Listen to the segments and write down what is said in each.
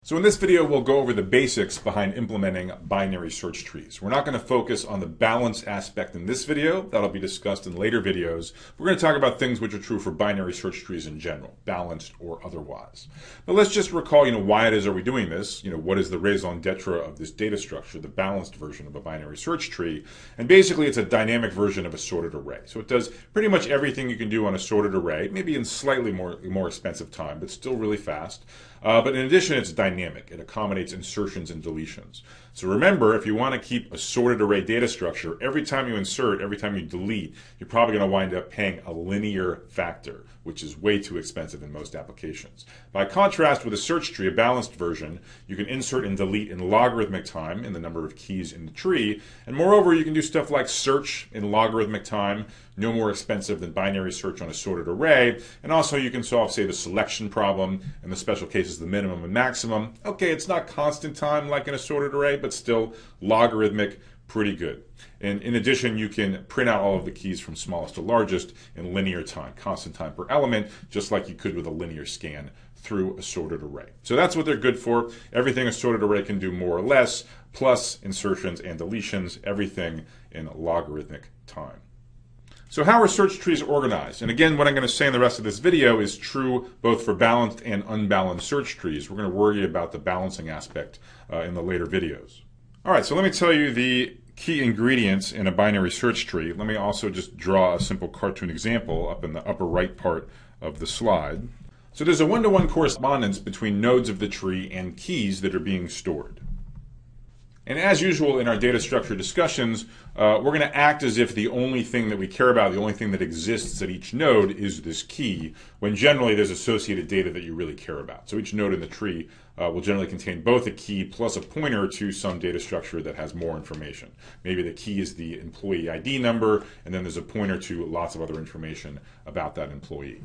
So in this video, we'll go over the basics behind implementing binary search trees. We're not going to focus on the balance aspect in this video. That'll be discussed in later videos. We're going to talk about things which are true for binary search trees in general, balanced or otherwise. But let's just recall, why it is are we doing this? What is the raison d'etre of this data structure, the balanced version of a binary search tree? And basically, it's a dynamic version of a sorted array. So it does pretty much everything you can do on a sorted array, maybe in slightly more expensive time, but still really fast. But in addition, it's dynamic. It accommodates insertions and deletions. So remember, if you want to keep a sorted array data structure, every time you insert, every time you delete, you're probably going to wind up paying a linear factor, which is way too expensive in most applications. By contrast, with a search tree, a balanced version, you can insert and delete in logarithmic time in the number of keys in the tree. And moreover, you can do stuff like search in logarithmic time, no more expensive than binary search on a sorted array. And also you can solve, say, the selection problem, in the special cases, the minimum and maximum. Okay, it's not constant time like in a sorted array, but still logarithmic, pretty good. And in addition, you can print out all of the keys from smallest to largest in linear time, constant time per element, just like you could with a linear scan through a sorted array. So that's what they're good for. Everything a sorted array can do more or less, plus insertions and deletions, everything in logarithmic time. So how are search trees organized? And again, what I'm going to say in the rest of this video is true both for balanced and unbalanced search trees. We're going to worry about the balancing aspect in the later videos. All right, so let me tell you the key ingredients in a binary search tree. Let me also just draw a simple cartoon example up in the upper right part of the slide. So there's a one-to-one correspondence between nodes of the tree and keys that are being stored. And as usual in our data structure discussions, we're going to act as if the only thing that we care about, the only thing that exists at each node is this key, when generally there's associated data that you really care about. So each node in the tree will generally contain both a key plus a pointer to some data structure that has more information. Maybe the key is the employee ID number, and then there's a pointer to lots of other information about that employee.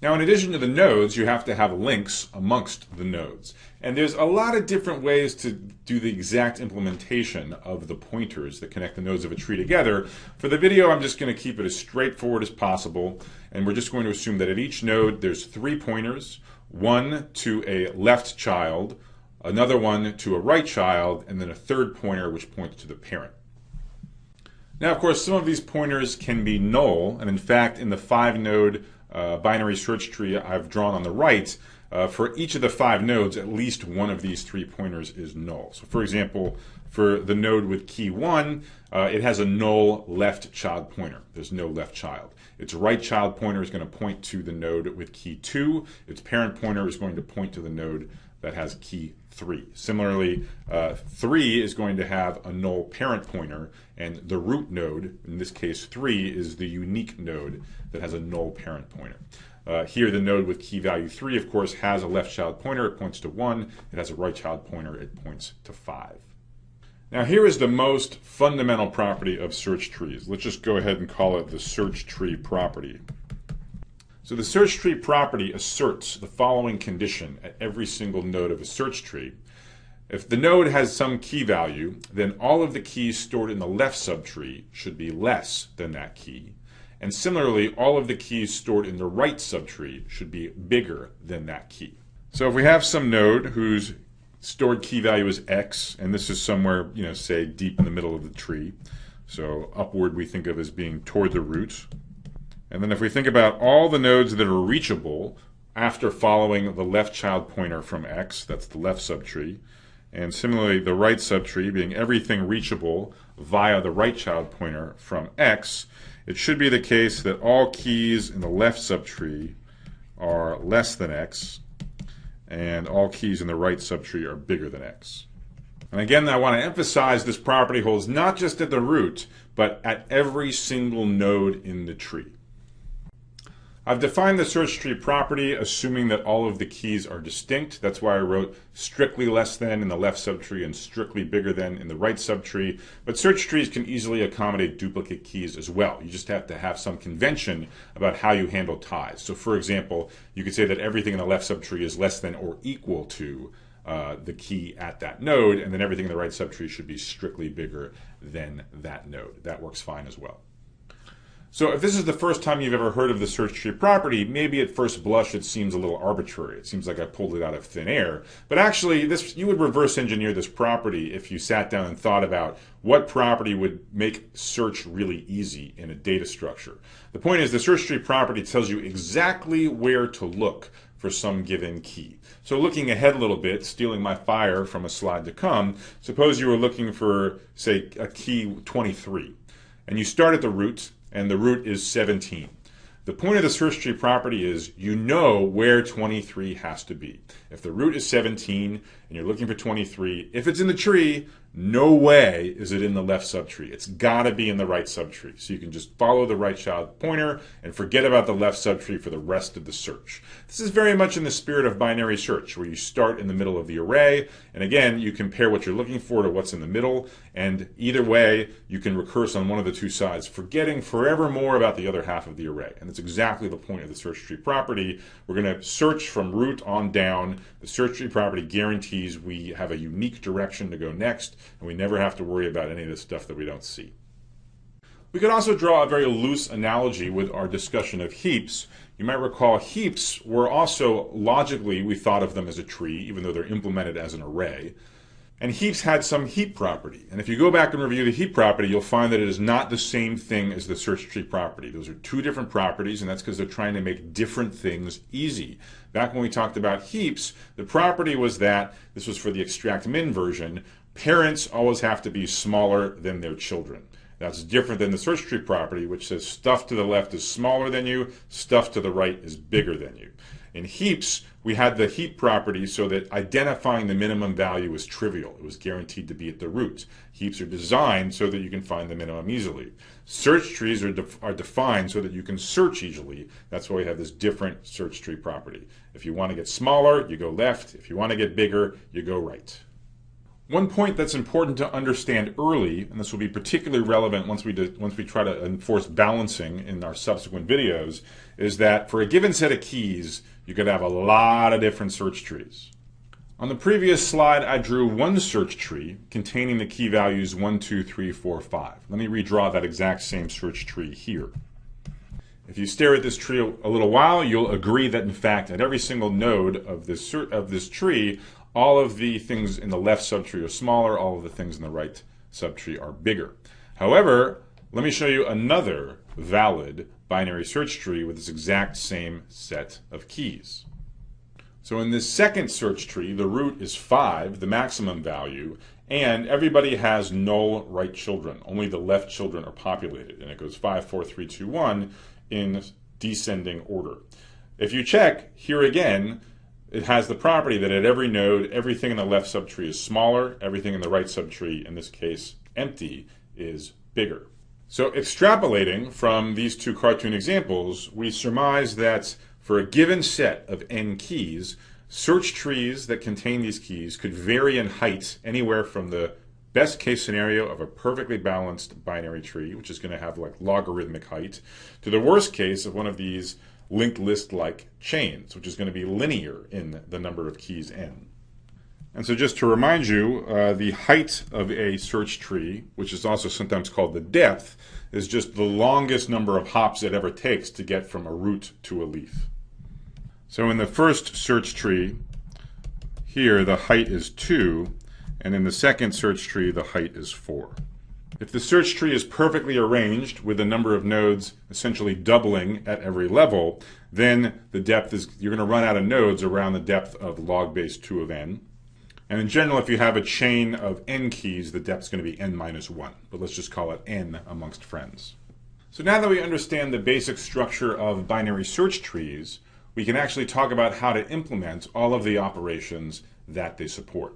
Now, in addition to the nodes, you have to have links amongst the nodes. And there's a lot of different ways to do the exact implementation of the pointers that connect the nodes of a tree together. For the video, I'm just going to keep it as straightforward as possible. And we're just going to assume that at each node, there's 3 pointers, one to a left child, another one to a right child, and then a third pointer which points to the parent. Now, of course, some of these pointers can be null. And in fact, in the 5-node binary search tree I've drawn on the right, for each of the 5 nodes, at least one of these 3 pointers is null. So for example, for the node with key 1, it has a null left child pointer. There's no left child. Its right child pointer is going to point to the node with key 2. Its parent pointer is going to point to the node that has key 3. Similarly, 3 is going to have a null parent pointer, and the root node, in this case 3, is the unique node that has a null parent pointer. Here, the node with key value 3, of course, has a left child pointer. It points to 1. It has a right child pointer. It points to 5. Now, here is the most fundamental property of search trees. Let's just go ahead and call it the search tree property. So the search tree property asserts the following condition at every single node of a search tree. If the node has some key value, then all of the keys stored in the left subtree should be less than that key. And similarly, all of the keys stored in the right subtree should be bigger than that key. So if we have some node whose stored key value is x, and this is somewhere, say deep in the middle of the tree. So upward we think of as being toward the root. And then if we think about all the nodes that are reachable after following the left child pointer from x, that's the left subtree, and similarly the right subtree being everything reachable via the right child pointer from x, it should be the case that all keys in the left subtree are less than x, and all keys in the right subtree are bigger than x. And again, I want to emphasize this property holds not just at the root, but at every single node in the tree. I've defined the search tree property assuming that all of the keys are distinct. That's why I wrote strictly less than in the left subtree and strictly bigger than in the right subtree. But search trees can easily accommodate duplicate keys as well. You just have to have some convention about how you handle ties. So for example, you could say that everything in the left subtree is less than or equal to the key at that node, and then everything in the right subtree should be strictly bigger than that node. That works fine as well. So if this is the first time you've ever heard of the search tree property, maybe at first blush it seems a little arbitrary. It seems like I pulled it out of thin air. But actually, you would reverse engineer this property if you sat down and thought about what property would make search really easy in a data structure. The point is the search tree property tells you exactly where to look for some given key. So looking ahead a little bit, stealing my fire from a slide to come, suppose you were looking for, say, a key 23, and you start at the root, and the root is 17. The point of the search tree property is you know where 23 has to be. If the root is 17 and you're looking for 23, if it's in the tree, no way is it in the left subtree. It's got to be in the right subtree. So you can just follow the right child pointer and forget about the left subtree for the rest of the search. This is very much in the spirit of binary search, where you start in the middle of the array, and again, you compare what you're looking for to what's in the middle, and either way, you can recurse on one of the two sides, forgetting forever more about the other half of the array. And that's exactly the point of the search tree property. We're going to search from root on down. The search tree property guarantees we have a unique direction to go next, and we never have to worry about any of the stuff that we don't see. We could also draw a very loose analogy with our discussion of heaps. You might recall heaps were also, logically, we thought of them as a tree, even though they're implemented as an array. And heaps had some heap property. And if you go back and review the heap property, you'll find that it is not the same thing as the search tree property. Those are two different properties, and that's because they're trying to make different things easy. Back when we talked about heaps, the property was that, this was for the extract min version, parents always have to be smaller than their children. That's different than the search tree property, which says stuff to the left is smaller than you, stuff to the right is bigger than you. In heaps, we had the heap property so that identifying the minimum value was trivial. It was guaranteed to be at the root. Heaps are designed so that you can find the minimum easily. Search trees are defined so that you can search easily. That's why we have this different search tree property. If you want to get smaller, you go left. If you want to get bigger, you go right. One point that's important to understand early, and this will be particularly relevant once we try to enforce balancing in our subsequent videos, is that for a given set of keys, you could have a lot of different search trees. On the previous slide, I drew one search tree containing the key values 1, 2, 3, 4, 5. Let me redraw that exact same search tree here. If you stare at this tree a little while, you'll agree that in fact at every single node of this tree, all of the things in the left subtree are smaller, all of the things in the right subtree are bigger. However, let me show you another valid binary search tree with this exact same set of keys. So in this second search tree, the root is 5, the maximum value, and everybody has null right children. Only the left children are populated, and it goes 5, 4, 3, 2, 1 in descending order. If you check, here again, it has the property that at every node, everything in the left subtree is smaller, everything in the right subtree, in this case empty, is bigger. So extrapolating from these two cartoon examples, we surmise that for a given set of n keys, search trees that contain these keys could vary in height anywhere from the best case scenario of a perfectly balanced binary tree, which is going to have like logarithmic height, to the worst case of one of these linked list-like chains, which is going to be linear in the number of keys n. And so just to remind you, the height of a search tree, which is also sometimes called the depth, is just the longest number of hops it ever takes to get from a root to a leaf. So in the first search tree, here the height is 2, and in the second search tree the height is 4. If the search tree is perfectly arranged with the number of nodes essentially doubling at every level, then the depth is, you're going to run out of nodes around the depth of log base 2 of n. And in general, if you have a chain of n keys, the depth is going to be n minus 1. But let's just call it n amongst friends. So now that we understand the basic structure of binary search trees, we can actually talk about how to implement all of the operations that they support.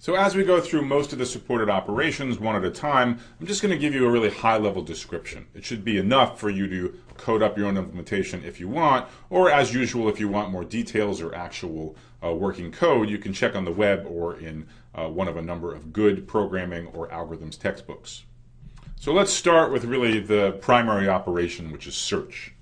So as we go through most of the supported operations one at a time, I'm just going to give you a really high-level description. It should be enough for you to code up your own implementation if you want, or as usual, if you want more details or actual working code, you can check on the web or in one of a number of good programming or algorithms textbooks. So let's start with really the primary operation, which is search.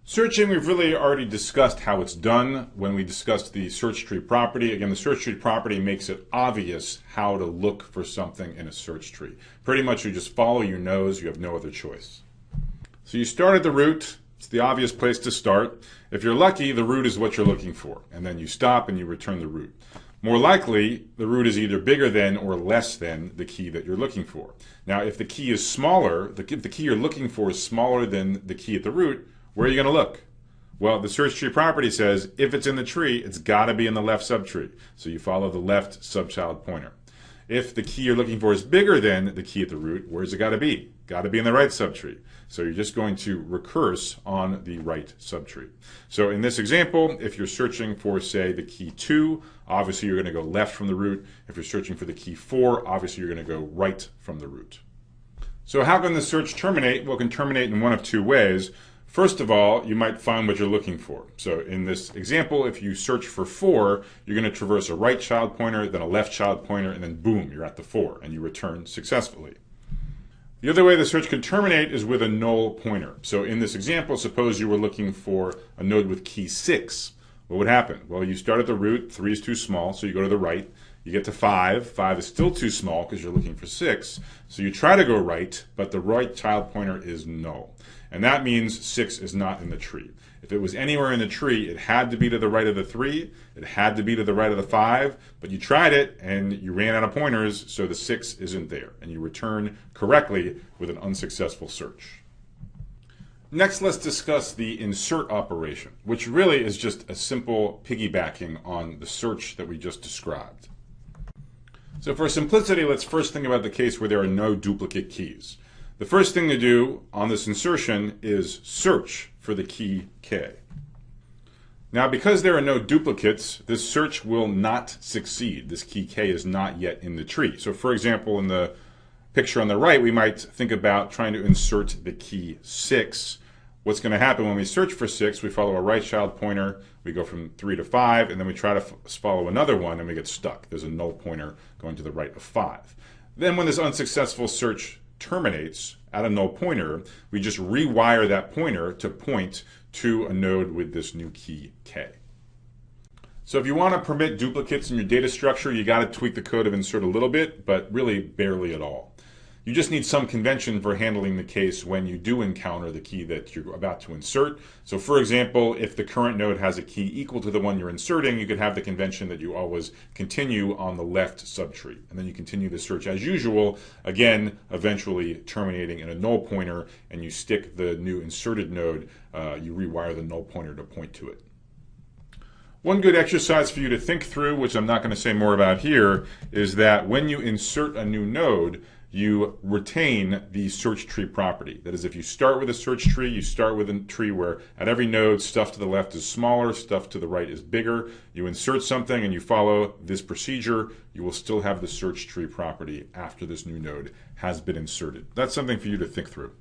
Searching, we've really already discussed how it's done when we discussed the search tree property. Again, the search tree property makes it obvious how to look for something in a search tree. Pretty much you just follow your nose, you have no other choice. So you start at the root. It's the obvious place to start. If you're lucky, the root is what you're looking for, and then you stop and you return the root. More likely, the root is either bigger than or less than the key that you're looking for. Now, if the key is smaller, if the key you're looking for is smaller than the key at the root, where are you going to look? Well, the search tree property says if it's in the tree, it's got to be in the left subtree. So you follow the left subchild pointer. If the key you're looking for is bigger than the key at the root, where's it got to be? Got to be in the right subtree. So you're just going to recurse on the right subtree. So in this example, if you're searching for, say, the key 2, obviously you're going to go left from the root. If you're searching for the key 4, obviously you're going to go right from the root. So how can the search terminate? Well, it can terminate in one of two ways. First of all, you might find what you're looking for. So in this example, if you search for 4, you're going to traverse a right child pointer, then a left child pointer, and then boom, you're at the 4, and you return successfully. The other way the search can terminate is with a null pointer. So in this example, suppose you were looking for a node with key 6. What would happen? Well, you start at the root, 3 is too small, so you go to the right. You get to 5. 5 is still too small because you're looking for 6. So you try to go right, but the right child pointer is null. And that means 6 is not in the tree. If it was anywhere in the tree, it had to be to the right of the 3, it had to be to the right of the 5, but you tried it and you ran out of pointers, so the 6 isn't there, and you return correctly with an unsuccessful search. Next, let's discuss the insert operation, which really is just a simple piggybacking on the search that we just described. So for simplicity, let's first think about the case where there are no duplicate keys. The first thing to do on this insertion is search for the key K. Now, because there are no duplicates, this search will not succeed. This key K is not yet in the tree. So for example, in the picture on the right, we might think about trying to insert the key 6. What's going to happen when we search for 6, we follow a right child pointer, we go from 3 to 5, and then we try to follow another one and we get stuck. There's a null pointer going to the right of 5. Then when this unsuccessful search terminates at a null pointer, we just rewire that pointer to point to a node with this new key K. So if you want to permit duplicates in your data structure, you got to tweak the code of insert a little bit, but really barely at all. You just need some convention for handling the case when you do encounter the key that you're about to insert. So for example, if the current node has a key equal to the one you're inserting, you could have the convention that you always continue on the left subtree. And then you continue the search as usual, again, eventually terminating in a null pointer, and you stick the new inserted node, you rewire the null pointer to point to it. One good exercise for you to think through, which I'm not going to say more about here, is that when you insert a new node, you retain the search tree property. That is, if you start with a search tree, you start with a tree where at every node, stuff to the left is smaller, stuff to the right is bigger. You insert something and you follow this procedure, you will still have the search tree property after this new node has been inserted. That's something for you to think through.